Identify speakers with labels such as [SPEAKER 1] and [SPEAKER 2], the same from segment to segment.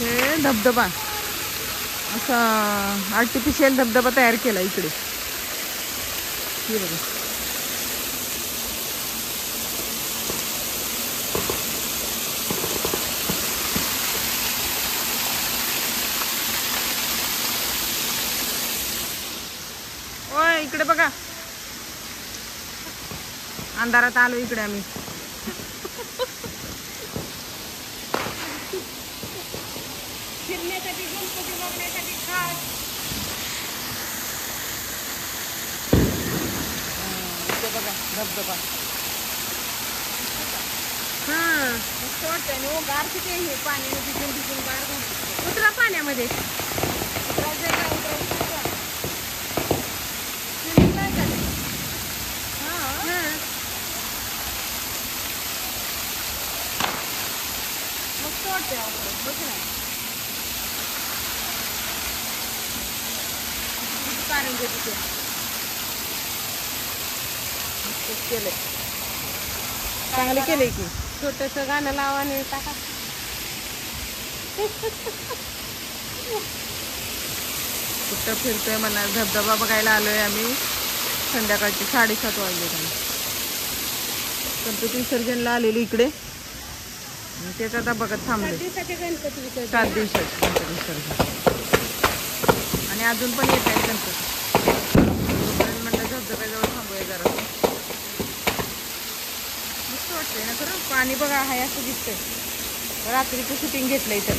[SPEAKER 1] हे धबधबा असा आर्टिफिशियल धबधबा तयार केला इकडे. हे बघा. ओय इकडे बघा. अंधारात आलो इकडे आम्ही.
[SPEAKER 2] फिरण्यासाठी गणपती बघण्यासाठी खास
[SPEAKER 1] इथे बघा धबधबा.
[SPEAKER 2] हा
[SPEAKER 1] मस्त वाटतंय आणि ओ गार किती आहे. पाण्याने भिजून भिजून गार घालतो.
[SPEAKER 2] उतरा पाण्यामध्ये.
[SPEAKER 1] मस्त वाटतंय बघ ना. कारंजे तिथे मस्त केलंय. चांगले केलंय की.
[SPEAKER 2] छोटस गाणं लावा आणि टाका.
[SPEAKER 1] कुठं फिरतोय म्हणा. धबधबा बघायला आलोय आम्ही. संध्याकाळचे 7:30 वाजले. गणपती विसर्जनला आलेली इकडे. तेच आता बघत थांबले.
[SPEAKER 2] 7 दिवसाचे गणपती विसर्जन.
[SPEAKER 1] 7 दिवसाचे गणपती विसर्जन. आणि अजून पण येत आहे गणपती. म्हणलं धबधब्याजवळ थांबूया जरा. मस्त वाटतंय ना खरं. पाणी बघा आहे असं दिसतंय. रात्रीचं शूटिंग घेतलंय तर.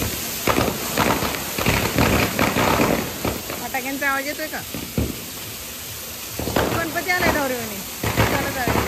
[SPEAKER 1] फटाक्यांचा आवाज येतोय का. गणपती आलाय धावरेवानी. चला जाऊया.